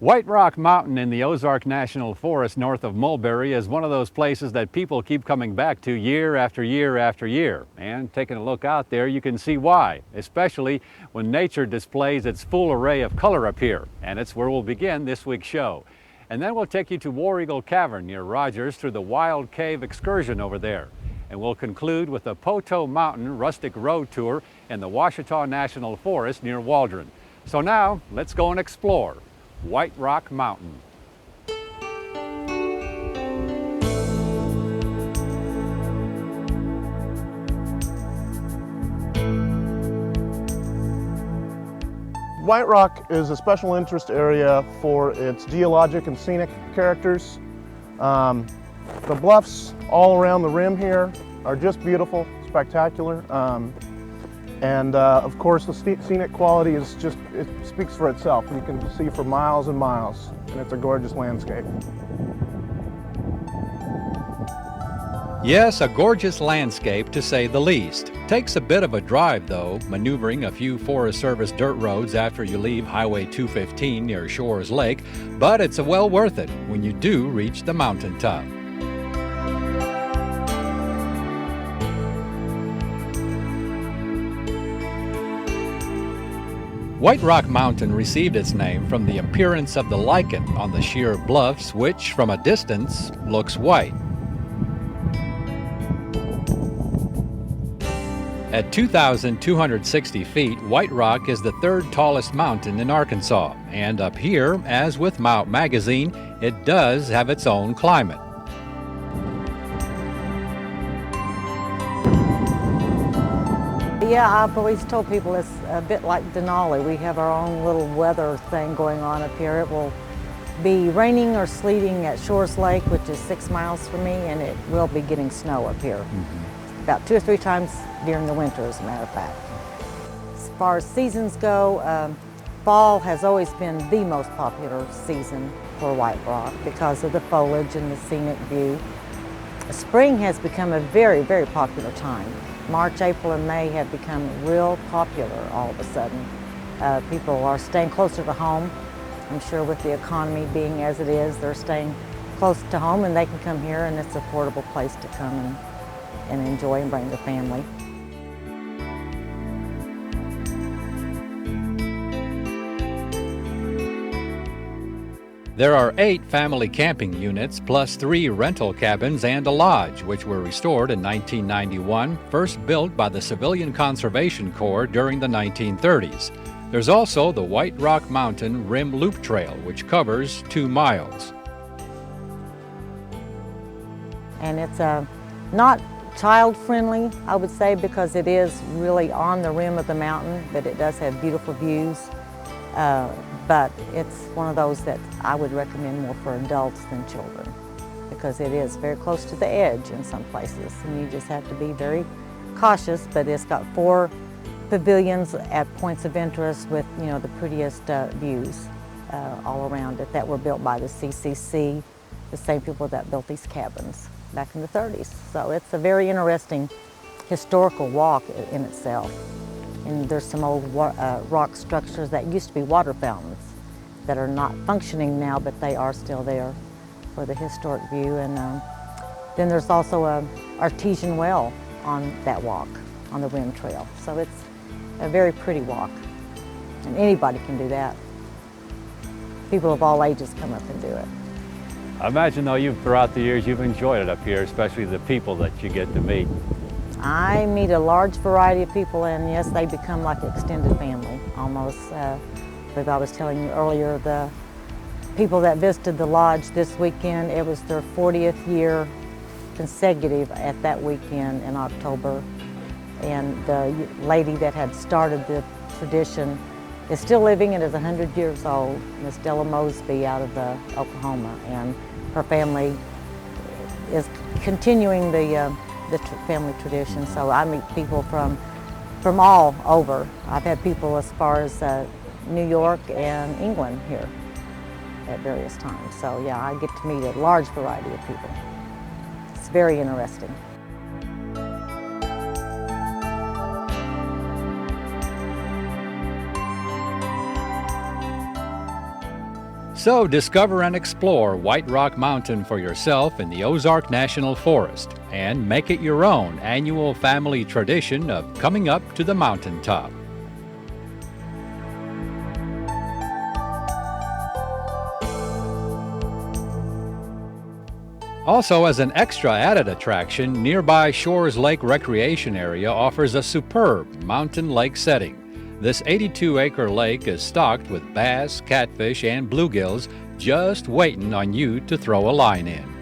White Rock Mountain in the Ozark National Forest north of Mulberry is one of those places that people keep coming back to year after year after year. And taking a look out there, you can see why, especially when nature displays its full array of color up here. And it's where we'll begin this week's show. And then we'll take you to War Eagle Cavern near Rogers through the Wild Cave excursion over there. And we'll conclude with the Poteau Mountain Rustic Road Tour in the Ouachita National Forest near Waldron. So now, let's go and explore White Rock Mountain. White Rock is a special interest area for its geologic and scenic characters. The bluffs all around the rim here are just beautiful, spectacular. Of course, the scenic quality is just, it speaks for itself. You can see for miles and miles, and it's a gorgeous landscape. Yes, a gorgeous landscape to say the least. Takes a bit of a drive though, maneuvering a few Forest Service dirt roads after you leave Highway 215 near Shores Lake, but it's well worth it when you do reach the mountaintop. White Rock Mountain received its name from the appearance of the lichen on the sheer bluffs, which, from a distance, looks white. At 2,260 feet, White Rock is the third tallest mountain in Arkansas, and up here, as with Mount Magazine, it does have its own climate. Yeah, I've always told people it's a bit like Denali. We have our own little weather thing going on up here. It will be raining or sleeting at Shores Lake, which is 6 miles from me, and it will be getting snow up here. About 2 or 3 times during the winter, as a matter of fact. As far as seasons go, fall has always been the most popular season for White Rock because of the foliage and the scenic view. Spring has become a very, very popular time. March, April, and May have become real popular all of a sudden. People are staying closer to home. I'm sure with the economy being as it is, they're staying close to home and they can come here and it's an affordable place to come and enjoy and bring the family. There are 8 family camping units plus 3 rental cabins and a lodge, which were restored in 1991, first built by the Civilian Conservation Corps during the 1930s. There's also the White Rock Mountain Rim Loop Trail, which covers 2 miles. And it's not child-friendly, I would say, because it is really on the rim of the mountain, but it does have beautiful views. But it's one of those that I would recommend more for adults than children because it is very close to the edge in some places and you just have to be very cautious, but it's got 4 pavilions at points of interest with, you know, the prettiest views all around it that were built by the CCC, the same people that built these cabins back in the 30s. So it's a very interesting historical walk in itself. And there's some old rock structures that used to be water fountains that are not functioning now, but they are still there for the historic view. And then there's also an artesian well on that walk, on the rim trail. So it's a very pretty walk, and anybody can do that. People of all ages come up and do it. I imagine though throughout the years you've enjoyed it up here, especially the people that you get to meet. I meet a large variety of people, and yes, they become like extended family, almost. Like I was telling you earlier, the people that visited the lodge this weekend, it was their 40th year consecutive at that weekend in October. And the lady that had started the tradition is still living and is 100 years old, Miss Della Mosby out of Oklahoma. And her family is continuing the family tradition. So I meet people from all over. I've had people as far as New York and England here at various times. So yeah, I get to meet a large variety of people. It's very interesting. So discover and explore White Rock Mountain for yourself in the Ozark National Forest and make it your own annual family tradition of coming up to the mountaintop. Also, as an extra added attraction, nearby Shores Lake Recreation Area offers a superb mountain lake setting. This 82-acre lake is stocked with bass, catfish, and bluegills just waiting on you to throw a line in.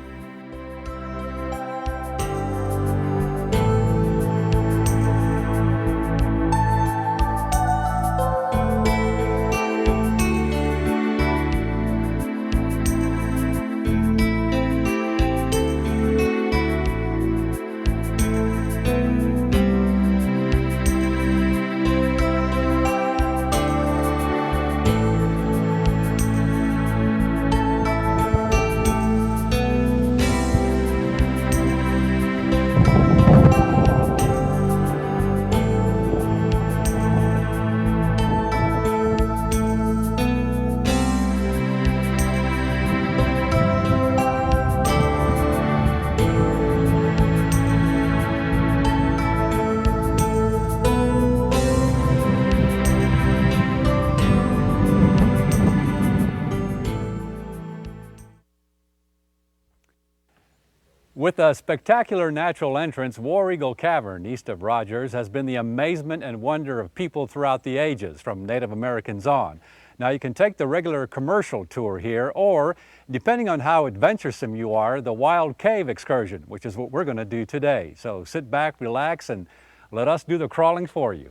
With a spectacular natural entrance, War Eagle Cavern east of Rogers has been the amazement and wonder of people throughout the ages, from Native Americans on. Now you can take the regular commercial tour here, or depending on how adventuresome you are, the wild cave excursion, which is what we're going to do today. So sit back, relax, and let us do the crawling for you.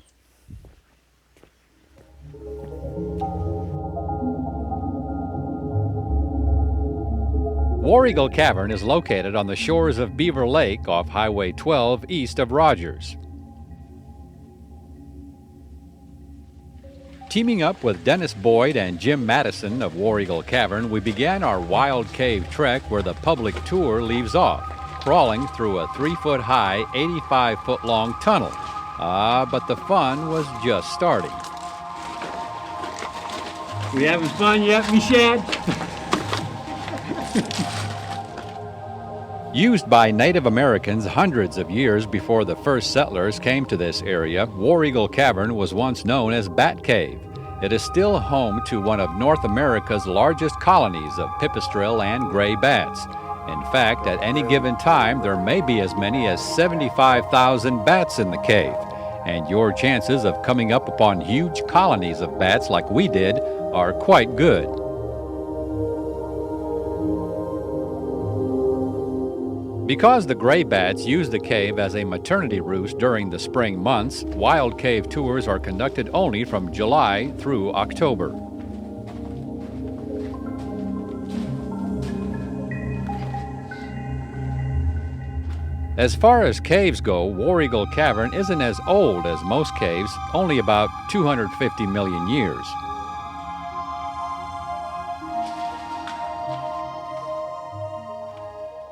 War Eagle Cavern is located on the shores of Beaver Lake off Highway 12 east of Rogers. Teaming up with Dennis Boyd and Jim Madison of War Eagle Cavern, we began our wild cave trek where the public tour leaves off, crawling through a 3-foot-high, 85-foot-long tunnel. But the fun was just starting. We having fun yet, Michelle? Used by Native Americans hundreds of years before the first settlers came to this area, War Eagle Cavern was once known as Bat Cave. It is still home to one of North America's largest colonies of pipistrelle and gray bats. In fact, at any given time, there may be as many as 75,000 bats in the cave, and your chances of coming up upon huge colonies of bats like we did are quite good. Because the gray bats use the cave as a maternity roost during the spring months, wild cave tours are conducted only from July through October. As far as caves go, War Eagle Cavern isn't as old as most caves, only about 250 million years.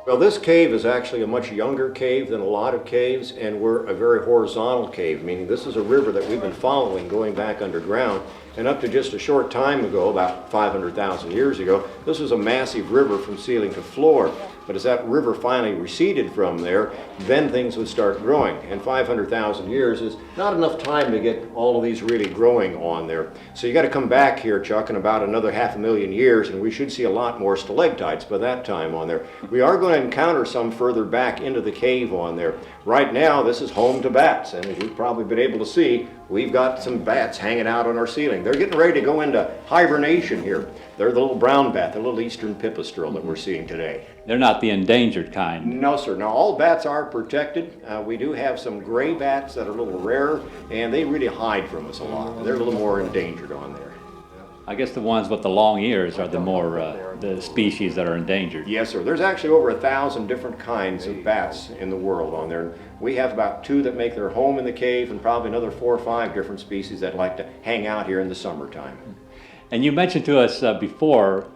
Well, this cave is actually a much younger cave than a lot of caves, and we're a very horizontal cave, meaning this is a river that we've been following going back underground. And up to just a short time ago, about 500,000 years ago, this was a massive river from ceiling to floor. But as that river finally receded from there, then things would start growing. And 500,000 years is not enough time to get all of these really growing on there. So you got to come back here, Chuck, in about another 500,000 years, and we should see a lot more stalactites by that time on there. We are going to encounter some further back into the cave on there. Right now, this is home to bats, and as you've probably been able to see, we've got some bats hanging out on our ceiling. They're getting ready to go into hibernation here. They're the little brown bat, the little eastern pipistrelle that we're seeing today. They're not the endangered kind. No, sir. Now, all bats are protected. We do have some gray bats that are a little rarer, and they really hide from us a lot. They're a little more endangered on there. I guess the ones with the long ears are the more the species that are endangered. Yes, sir. There's actually over 1,000 different kinds of bats in the world on there. We have about 2 that make their home in the cave, and probably another 4 or 5 different species that like to hang out here in the summertime. And you mentioned to us before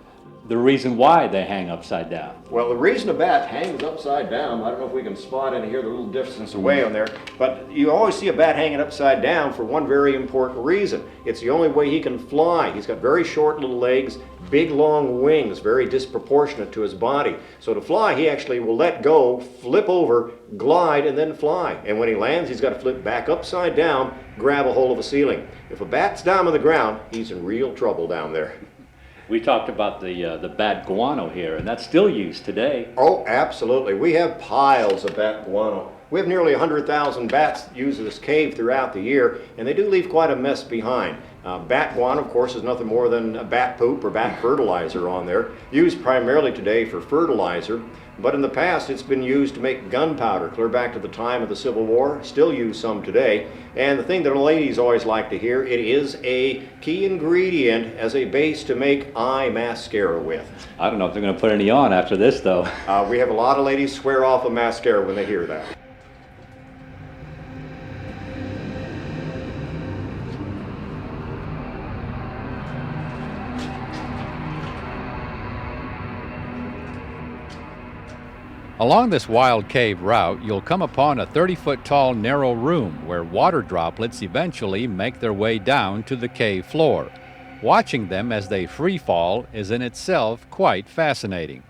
the reason why they hang upside down. Well, the reason a bat hangs upside down, I don't know if we can spot in here, they're a little distance away on there, but you always see a bat hanging upside down for one very important reason. It's the only way he can fly. He's got very short little legs, big long wings, very disproportionate to his body. So to fly, he actually will let go, flip over, glide, and then fly. And when he lands, he's got to flip back upside down, grab a hold of a ceiling. If a bat's down on the ground, he's in real trouble down there. We talked about the bat guano here, and that's still used today. Oh, absolutely. We have piles of bat guano. We have nearly 100,000 bats that use this cave throughout the year, and they do leave quite a mess behind. Bat guano, of course, is nothing more than bat poop or bat fertilizer on there, used primarily today for fertilizer, but in the past it's been used to make gunpowder, clear back to the time of the Civil War, still used some today. And the thing that ladies always like to hear, it is a key ingredient as a base to make eye mascara with. I don't know if they're going to put any on after this, though. We have a lot of ladies swear off of mascara when they hear that. Along this wild cave route, you'll come upon a 30-foot tall narrow room where water droplets eventually make their way down to the cave floor. Watching them as they free fall is in itself quite fascinating.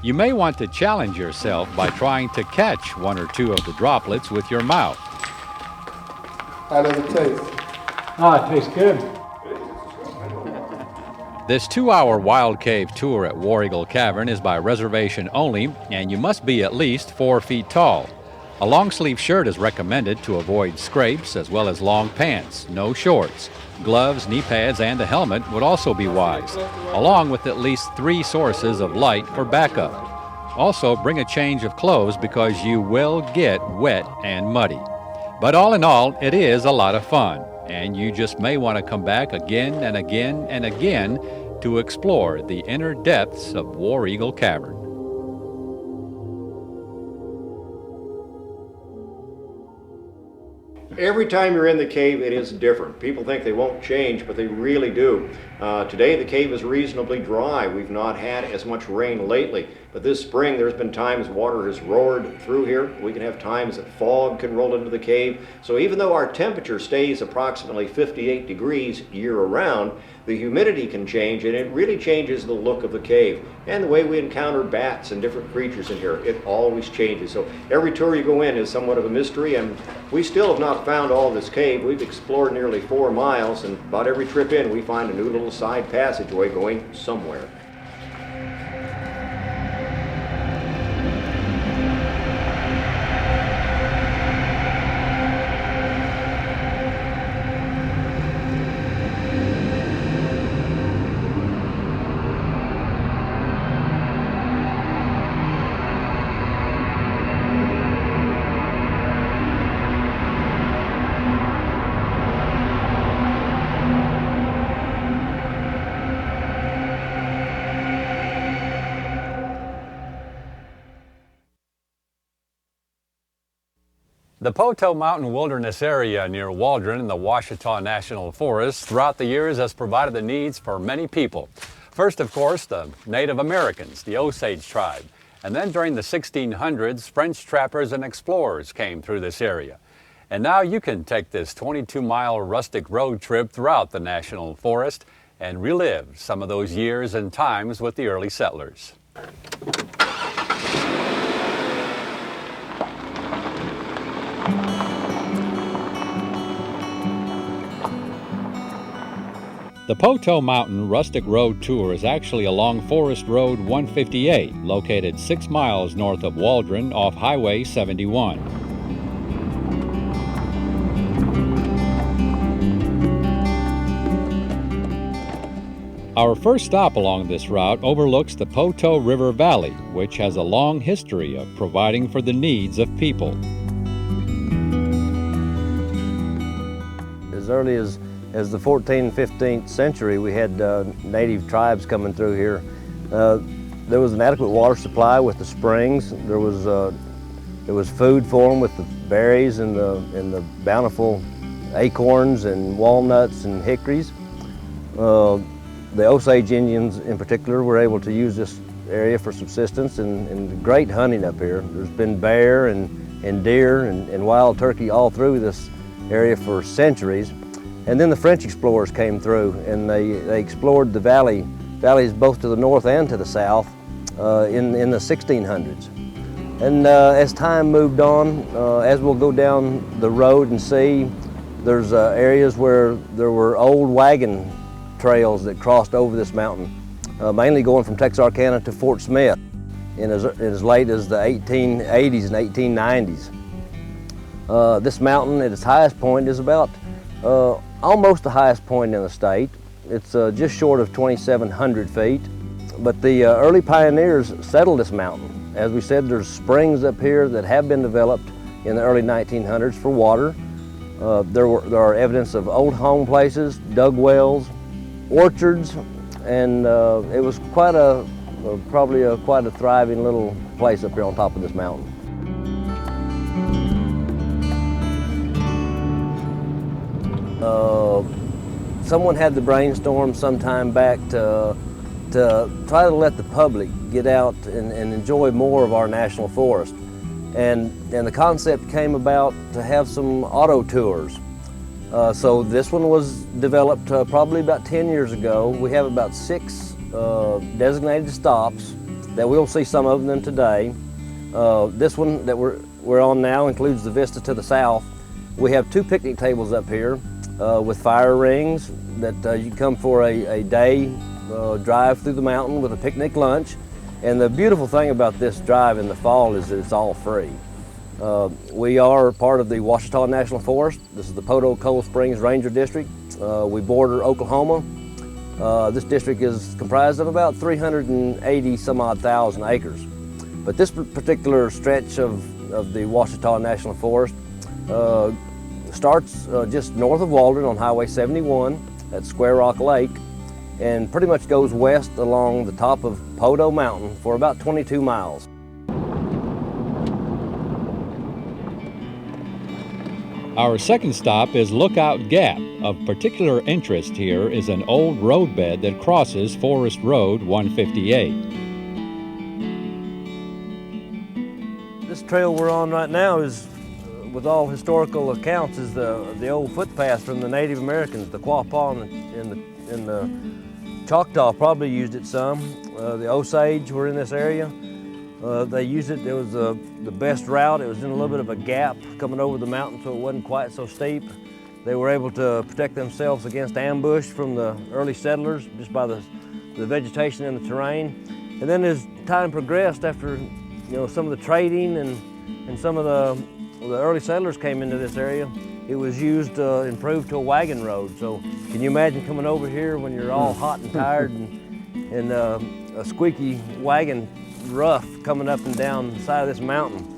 You may want to challenge yourself by trying to catch one or two of the droplets with your mouth. How does it taste? Ah, it tastes good. This 2-hour wild cave tour at War Eagle Cavern is by reservation only, and you must be at least 4 feet tall. A long-sleeve shirt is recommended to avoid scrapes, as well as long pants, no shorts. Gloves, knee pads, and a helmet would also be wise, along with at least 3 sources of light for backup. Also, bring a change of clothes because you will get wet and muddy. But all in all, it is a lot of fun, and you just may want to come back again and again and again to explore the inner depths of War Eagle Cavern. Every time you're in the cave, it is different. People think they won't change, but they really do. Today the cave is reasonably dry. We've not had as much rain lately, but this spring there's been times water has roared through here. We can have times that fog can roll into the cave. So even though our temperature stays approximately 58 degrees year-round, the humidity can change, and it really changes the look of the cave and the way we encounter bats and different creatures in here. It always changes. So every tour you go in is somewhat of a mystery, and we still have not found all this cave. We've explored nearly 4 miles, and about every trip in we find a new little side passageway going somewhere. The Poteau Mountain Wilderness area near Waldron in the Ouachita National Forest throughout the years has provided the needs for many people. First, of course, the Native Americans, the Osage tribe. And then during the 1600s, French trappers and explorers came through this area. And now you can take this 22-mile rustic road trip throughout the National Forest and relive some of those years and times with the early settlers. The Poteau Mountain Rustic Road Tour is actually along Forest Road 158, located 6 miles north of Waldron off Highway 71. Our first stop along this route overlooks the Poteau River Valley, which has a long history of providing for the needs of people. As early as the 14th and 15th century, we had native tribes coming through here. There was an adequate water supply with the springs. There was food for them with the berries and the bountiful acorns and walnuts and hickories. The Osage Indians in particular were able to use this area for subsistence and great hunting up here. There's been bear and deer and wild turkey all through this area for centuries. And then the French explorers came through and they explored the valleys both to the north and to the south in the 1600s. And as time moved on, as we'll go down the road and see, there's areas where there were old wagon trails that crossed over this mountain, mainly going from Texarkana to Fort Smith in as late as the 1880s and 1890s. This mountain at its highest point is about almost the highest point in the state. It's just short of 2,700 feet. But the early pioneers settled this mountain. As we said, there's springs up here that have been developed in the early 1900s for water. There are evidence of old home places, dug wells, orchards, and it was quite quite a thriving little place up here on top of this mountain. Someone had the brainstorm some time back to try to let the public get out and enjoy more of our national forest. And the concept came about to have some auto tours. So this one was developed probably about 10 years ago. We have about 6 designated stops that we'll see some of them today. This one that we're on now includes the vista to the south. We have 2 picnic tables up here with fire rings that you can come for a day drive through the mountain with a picnic lunch. And the beautiful thing about this drive in the fall is that it's all free. We are part of the Ouachita National Forest. This is the Poteau Cold Springs Ranger District. We border Oklahoma. This district is comprised of about 380 some odd thousand acres. But this particular stretch of the Ouachita National Forest starts just north of Walden on Highway 71 at Square Rock Lake, and pretty much goes west along the top of Poteau Mountain for about 22 miles. Our second stop is Lookout Gap. Of particular interest here is an old roadbed that crosses Forest Road 158. This trail we're on right now is, with all historical accounts, is the old footpath from the Native Americans. The Quapaw and the Choctaw probably used it some. The Osage were in this area. They used it. It was the best route. It was in a little bit of a gap coming over the mountain, so it wasn't quite so steep. They were able to protect themselves against ambush from the early settlers just by the vegetation and the terrain. And then as time progressed, after some of the trading and some of the early settlers came into this area, it was used, improved to a wagon road. So can you imagine coming over here when you're all hot and tired and a squeaky wagon rough coming up and down the side of this mountain?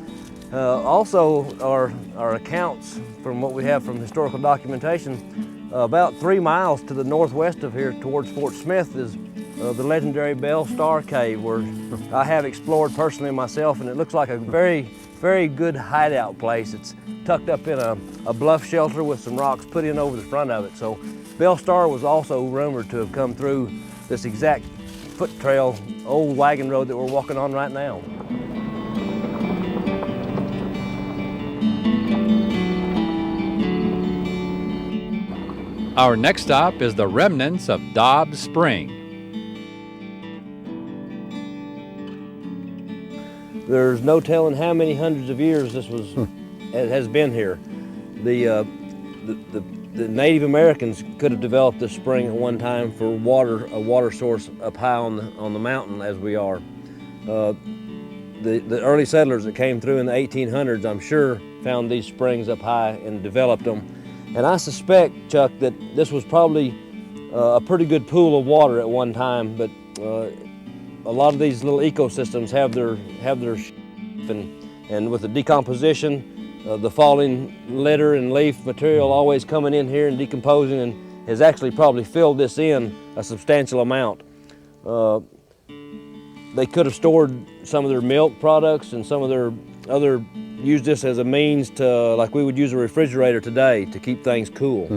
Also, our accounts from what we have from historical documentation, about 3 miles to the northwest of here towards Fort Smith is the legendary Bell Star Cave, where I have explored personally myself, and it looks like a very, very good hideout place. It's tucked up in a bluff shelter with some rocks put in over the front of it. So Bell Star was also rumored to have come through this exact foot trail, old wagon road that we're walking on right now. Our next stop is the remnants of Dobbs Spring. There's no telling how many hundreds of years this has been here. The Native Americans could have developed this spring at one time for a water source up high on the mountain as we are. The early settlers that came through in the 1800s, I'm sure, found these springs up high and developed them. And I suspect, Chuck, that this was probably a pretty good pool of water at one time, but a lot of these little ecosystems have their and with the decomposition, the falling litter and leaf material always coming in here and decomposing, and has actually probably filled this in a substantial amount. They could have stored some of their milk products and some of their other used this as a means to, like we would use a refrigerator today to keep things cool.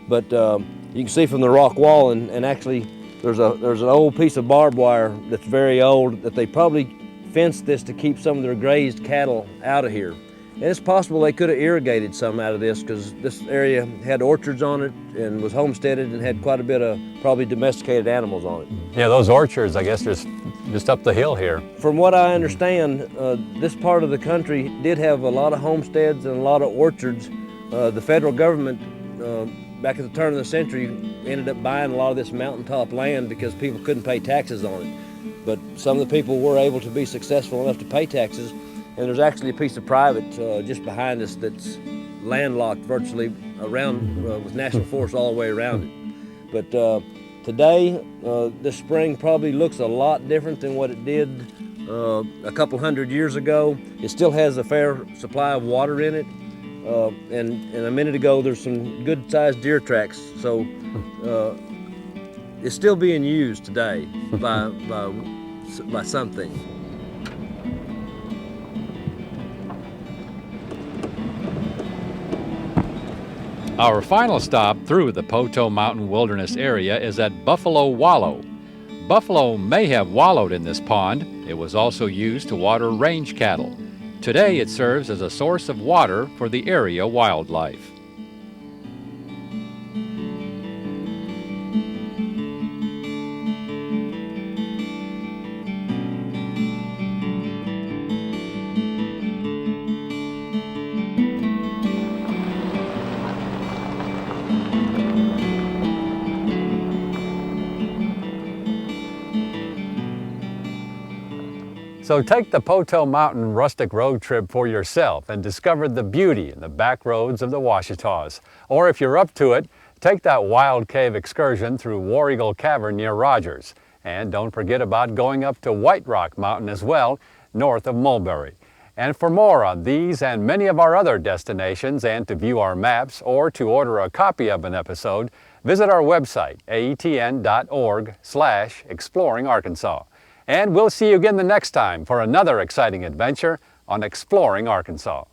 But you can see from the rock wall, and actually there's an old piece of barbed wire that's very old that they probably fenced this to keep some of their grazed cattle out of here. And it's possible they could have irrigated some out of this, because this area had orchards on it and was homesteaded and had quite a bit of probably domesticated animals on it. Yeah, those orchards, I guess, just up the hill here. From what I understand, this part of the country did have a lot of homesteads and a lot of orchards. The federal government, back at the turn of the century, ended up buying a lot of this mountaintop land because people couldn't pay taxes on it. But some of the people were able to be successful enough to pay taxes. And there's actually a piece of private just behind us that's landlocked virtually around with National Forest all the way around it. But today, this spring probably looks a lot different than what it did a couple hundred years ago. It still has a fair supply of water in it. And a minute ago, there's some good-sized deer tracks. So it's still being used today by something. Our final stop through the Poteau Mountain Wilderness area is at Buffalo Wallow. Buffalo may have wallowed in this pond. It was also used to water range cattle. Today it serves as a source of water for the area wildlife. So take the Poteau Mountain Rustic road trip for yourself and discover the beauty in the back roads of the Ouachitas. Or if you're up to it, take that wild cave excursion through War Eagle Cavern near Rogers. And don't forget about going up to White Rock Mountain as well, north of Mulberry. And for more on these and many of our other destinations, and to view our maps or to order a copy of an episode, visit our website, aetn.org/exploringarkansas. And we'll see you again the next time for another exciting adventure on Exploring Arkansas.